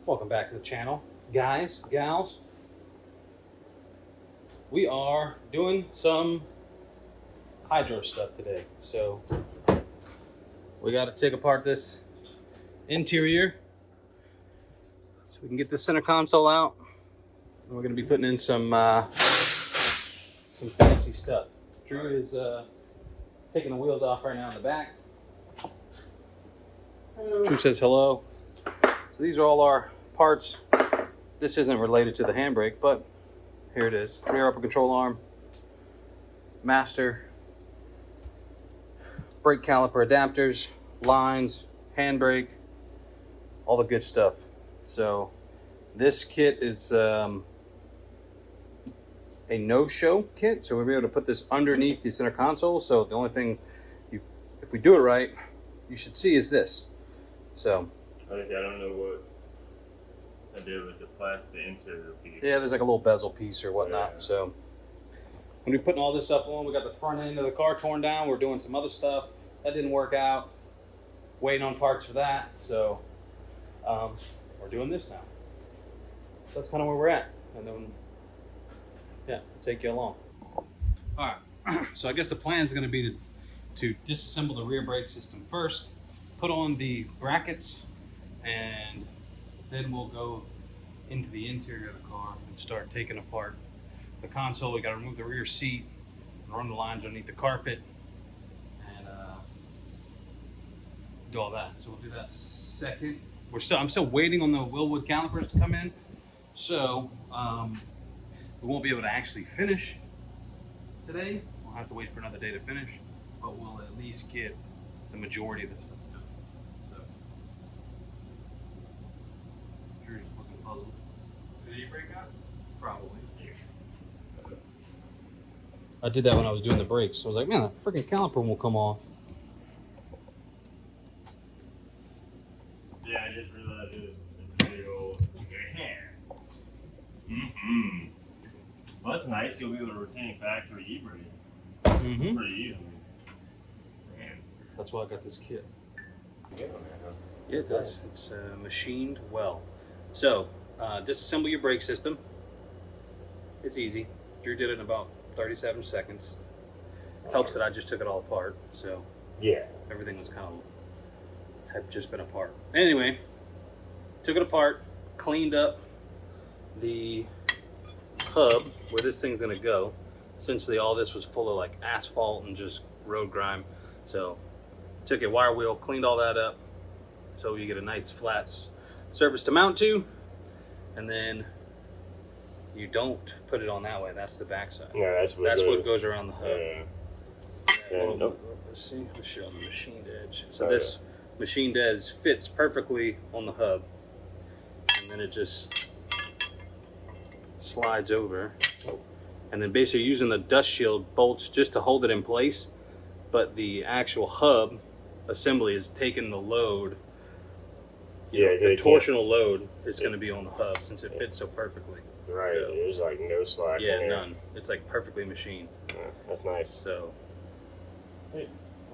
Welcome back to the channel, guys, gals. We are doing some hydro stuff today. So we got to take apart this interior so we can get the center console out. And we're going to be putting in some fancy stuff. Drew is taking the wheels off right now in the back. Drew says hello. So these are all our parts. This isn't related to the handbrake, but here it is. Rear upper control arm, master, brake caliper adapters, lines, handbrake, all the good stuff. So this kit is a no-show kit, so we'll be able to put this underneath the center console. So the only thing, if we do it right, you should see is this. So I don't know what I did with the interior piece. yeah, there's like a little bezel piece or whatnot. Yeah. So when we're putting all this stuff on, we got the front end of the car torn down. We're doing some other stuff that didn't work out. Waiting on parts for that. So we're doing this now. So that's kind of where we're at. And then yeah, take you along. All right. So I guess the plan is going to be to disassemble the rear brake system first, put on the brackets, and then we'll go into the interior of the car and start taking apart the console. We got to remove the rear seat, run the lines underneath the carpet, and do all that. So we'll do that second. I'm still waiting on the Willwood calipers to come in, so we won't be able to actually finish today. We'll have to wait for another day to finish, but we'll at least get the majority of this stuff done. So Drew's looking puzzled. Did you break out? Probably. I did that when I was doing the brakes. I was like, man, that freaking caliper won't come off. Yeah, I just realized it was a big old Mm-hmm. Well, that's nice. You'll be able to retain factory e-brake pretty easily. Man. That's why I got this kit. Good on that, huh? Yeah, it does. It's machined well. So, disassemble your brake system. It's easy. Drew did it in about 37 seconds. Helps that I just took it all apart. So, Yeah. everything was had just been apart. Anyway, took it apart, cleaned up the hub where this thing's gonna go. Essentially all this was full of like asphalt and just road grime. So took a wire wheel, cleaned all that up so you get a nice flat surface to mount to, and then you don't put it on that way. That's the back side. Yeah, that's what goes around the hub. Yeah. Yeah, nope. Let's see, let's show the machined edge. So this machined edge fits perfectly on the hub, and then it just slides over, and then basically using the dust shield bolts just to hold it in place, but the actual hub assembly is taking the load. Yeah, The torsional load is going to be on the hub since it fits so perfectly. Right, So, there's like no slack in yeah, there. none. It's like perfectly machined. Yeah, that's nice. So Hey,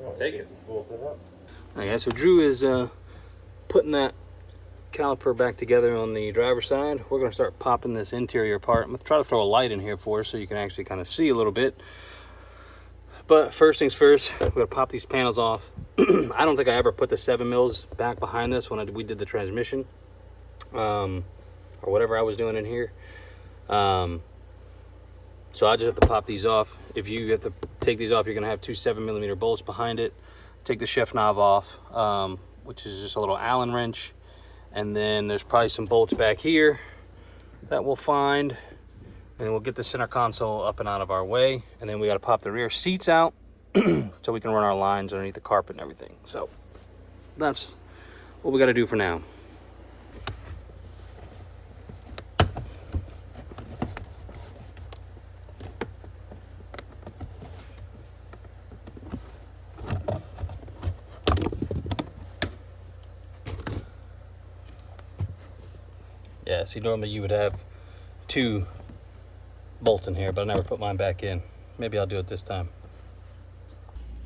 I'll take it. Pull it up. okay, so Drew is putting that caliper back together on the driver's side. We're going to start popping this interior apart. I'm going to try to throw a light in here for us so you can actually kind of see a little bit. But first things first, we're going to pop these panels off. I don't think I ever put the 7 mils back behind this when we did the transmission, or whatever I was doing in here. So I just have to pop these off. If you have to take these off, you're going to have 2 7mm bolts behind it. Take the chef knob off, which is just a little Allen wrench. And then there's probably some bolts back here that we'll find. And we'll get the center console up and out of our way. And then we got to pop the rear seats out so we can run our lines underneath the carpet and everything. So that's what we got to do for now. Yeah, see, normally you would have 2 bolts in here, but I never put mine back in. Maybe I'll do it this time.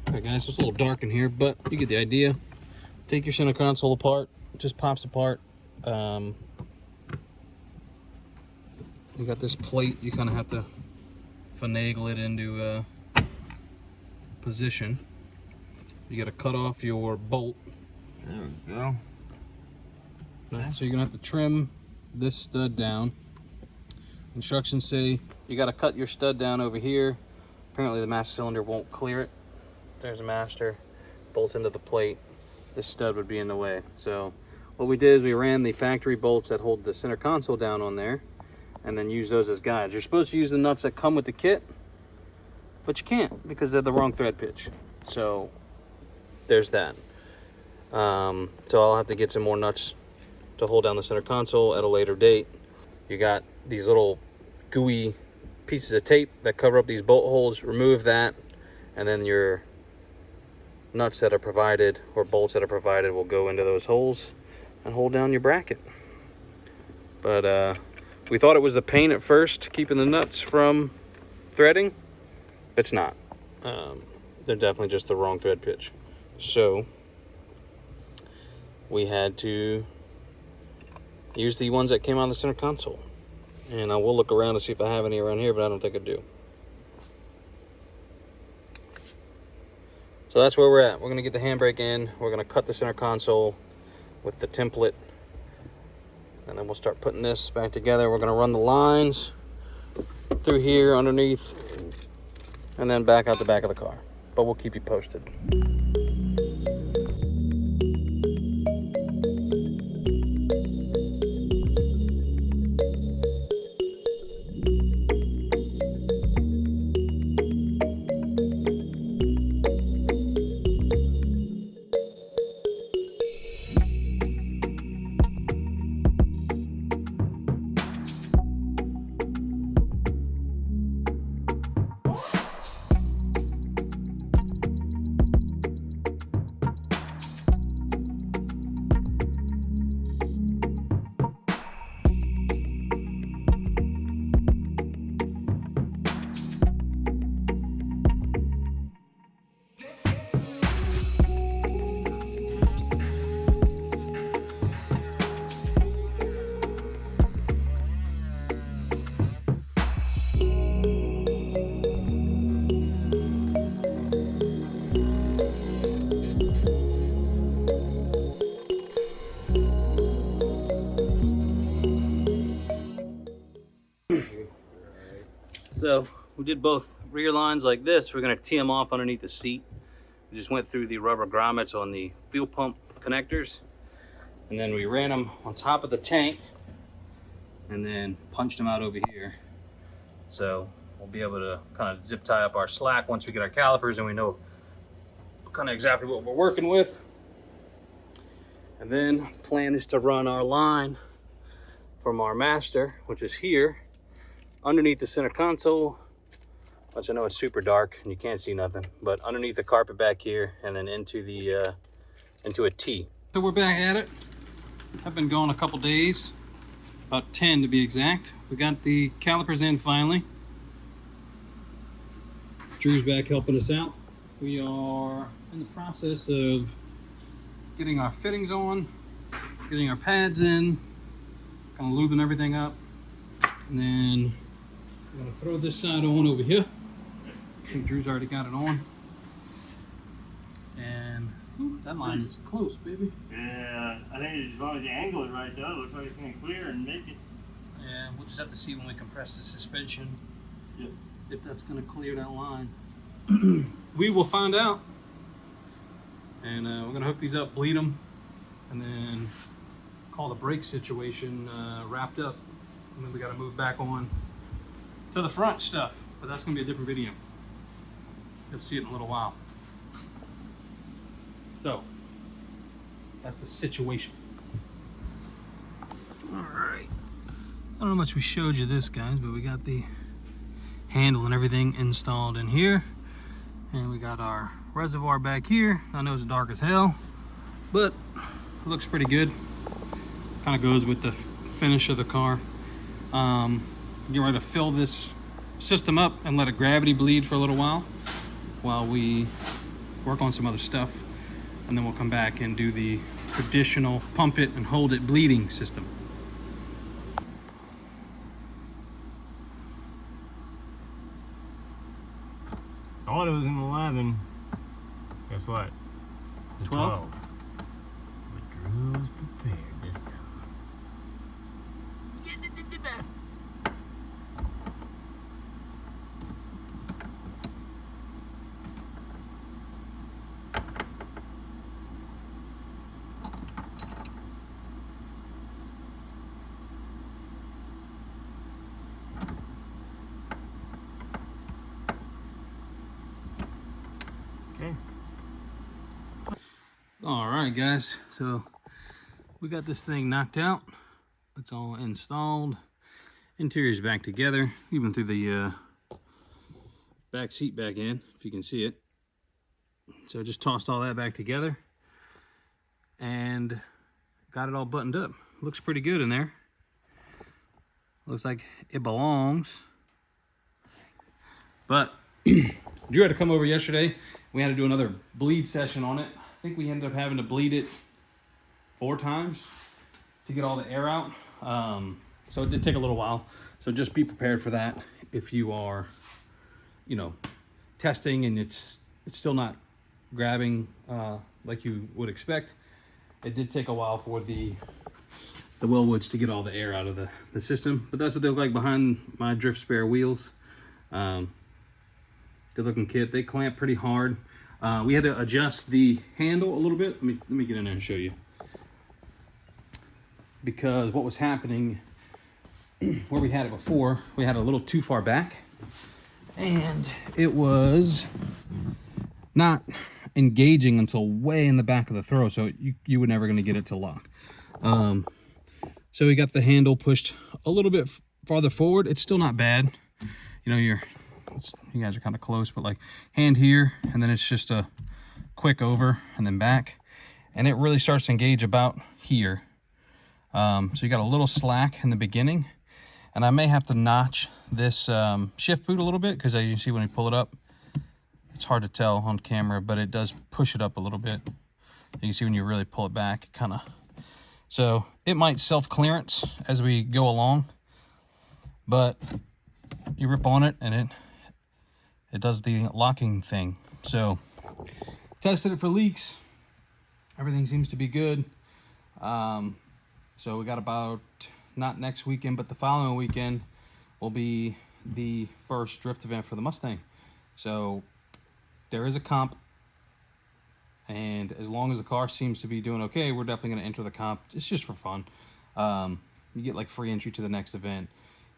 All right, guys, it's a little dark in here, but you get the idea. Take your center console apart. It just pops apart. You got this plate, you kind of have to finagle it into position. You got to cut off your bolt. There we go. So you're gonna have to trim this stud down. Instructions say you got to cut your stud down over here. Apparently the master cylinder won't clear it. There's a master, bolts into the plate. This stud would be in the way. So what we did is we ran the factory bolts that hold the center console down on there, and then use those as guides. You're supposed to use the nuts that come with the kit, but you can't because they're the wrong thread pitch. So there's that. So I'll have to get some more nuts to hold down the center console at a later date. You got these little gooey pieces of tape that cover up these bolt holes. Remove that, and then your nuts that are provided, or bolts that are provided, will go into those holes and hold down your bracket. But we thought it was the pain at first, keeping the nuts from threading. It's not. They're definitely just the wrong thread pitch. So we had to use the ones that came out of the center console. And I will look around to see if I have any around here, but I don't think I do. So that's where we're at. We're gonna get the handbrake in. We're gonna cut the center console with the template. And then we'll start putting this back together. We're gonna run the lines through here underneath and then back out the back of the car. But we'll keep you posted. So we did both rear lines like this. We're gonna tee them off underneath the seat. We just went through the rubber grommets on the fuel pump connectors, and then we ran them on top of the tank and then punched them out over here. So we'll be able to kind of zip tie up our slack once we get our calipers and we know kind of exactly what we're working with. And then the plan is to run our line from our master, which is here, underneath the center console, which I know it's super dark and you can't see nothing, but underneath the carpet back here, and then into the into a T. So we're back at it. I've been gone a couple days, about 10 to be exact. We got the calipers in finally. Drew's back helping us out. We are in the process of getting our fittings on, getting our pads in, kind of lubing everything up, and then I'm gonna throw this side on over here. I think Drew's already got it on. And ooh, that line is close, baby. Yeah, I think as long as you angle it right though, it looks like it's gonna clear and make it. Yeah, we'll just have to see when we compress the suspension. Yep. If that's gonna clear that line. We will find out. And we're gonna hook these up, bleed them, and then call the brake situation wrapped up. And then we gotta move back on to the front stuff, but that's gonna be a different video. You'll see it in a little while. So, that's the situation. All right. I don't know how much we showed you this, guys, but we got the handle and everything installed in here. And we got our reservoir back here. I know it's dark as hell, but it looks pretty good. Kind of goes with the finish of the car. Get ready to fill this system up and let it gravity bleed for a little while we work on some other stuff, and then we'll come back and do the traditional pump it and hold it bleeding system. thought it was an 11. Guess what? It's 12. But Drew's prepared this time. Okay. All right, guys. So we got this thing knocked out. It's all installed. Interior's back together, even through the back seat back in, if you can see it. So I just tossed all that back together and got it all buttoned up. Looks pretty good in there. Looks like it belongs. But Drew had to come over yesterday. We had to do another bleed session on it. I think we ended up having to bleed it 4 times to get all the air out. So it did take a little while. So just be prepared for that if you are, you know, testing and it's still not grabbing like you would expect. It did take a while for the Wellwoods to get all the air out of the system, but that's what they look like behind my drift spare wheels. Good looking kit. They clamp pretty hard. We had to adjust the handle a little bit. Let me get in there and show you. Because what was happening where we had it before, we had it a little too far back and it was not engaging until way in the back of the throw, so you were never going to get it to lock. So we got the handle pushed a little bit farther forward. It's still not bad. You know, you guys are kind of close, but like hand here, and then it's just a quick over and then back, and it really starts to engage about here. So you got a little slack in the beginning, and I may have to notch this shift boot a little bit, because as you see when you pull it up, it's hard to tell on camera, but it does push it up a little bit. You can see when you really pull it back, it kind of, so it might self-clearance as we go along, but you rip on it and it does the locking thing. So tested it for leaks. Everything seems to be good. So we got about, not next weekend, but the following weekend will be the first drift event for the Mustang. So there is a comp, and as long as the car seems to be doing okay, we're definitely going to enter the comp. It's just for fun. You get like free entry to the next event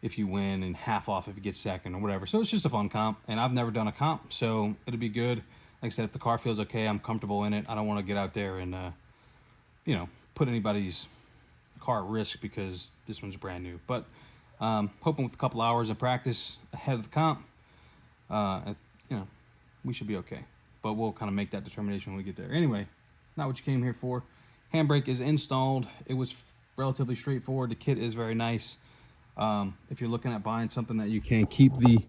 if you win, and half off if you get second or whatever. So it's just a fun comp, and I've never done a comp, so it'll be good. Like I said, if the car feels okay, I'm comfortable in it. I don't want to get out there and you know, put anybody's car at risk because this one's brand new. But hoping with a couple hours of practice ahead of the comp, you know, we should be okay. But we'll kind of make that determination when we get there. Anyway, not what you came here for. Handbrake is installed. It was relatively straightforward. The kit is very nice. If you're looking at buying something that you can keep the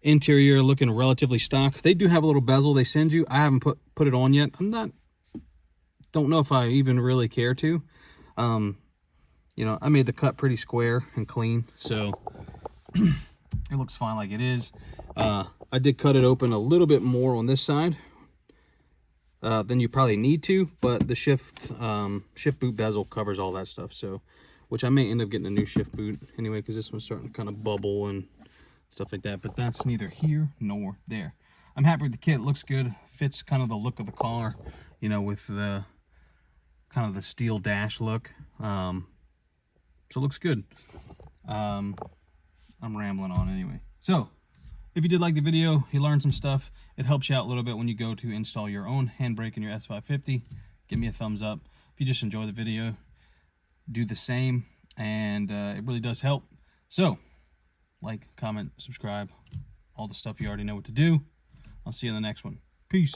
interior looking relatively stock, they do have a little bezel they send you. I haven't put it on yet. Don't know if I even really care to. You know, I made the cut pretty square and clean, so it looks fine like it is. I did cut it open a little bit more on this side than you probably need to, but the shift boot bezel covers all that stuff. So, which I may end up getting a new shift boot anyway, because this one's starting to kind of bubble and stuff like that. But that's neither here nor there. I'm happy with the kit. It looks good. Fits kind of the look of the car, you know, with the kind of the steel dash look. So it looks good. I'm rambling on anyway. So if you did like the video, you learned some stuff, it helps you out a little bit when you go to install your own handbrake in your S550. Give me a thumbs up. If you just enjoy the video, do the same, and it really does help. So like, comment, subscribe, all the stuff you already know what to do. I'll see you in the next one. Peace.